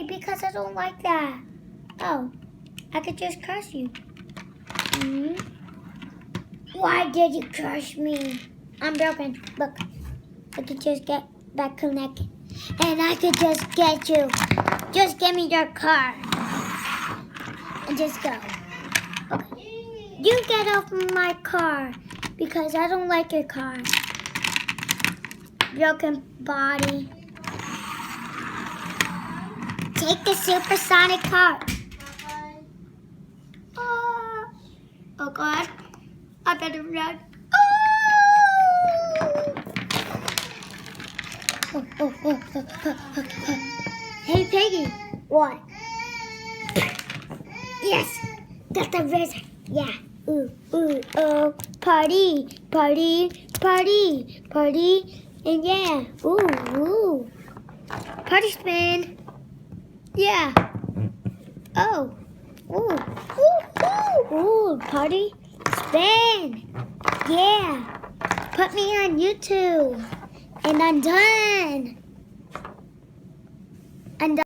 way because I don't like that. Oh, I could just crush you. Why did you crush me? I'm broken. Look, I could just get back connected. And I could just get you. Just give me your car. And just go. Okay. You get off my car because I don't like your car. Broken body. Take the supersonic car. Oh God. I better run. Hey, Piggy. What? Yes. Got the razor. Yeah. Ooh, oh. Party, party, party, party. And yeah. Ooh. Party spin. Yeah. Oh. Ooh. Party spin. Yeah. Put me on YouTube. And I'm done.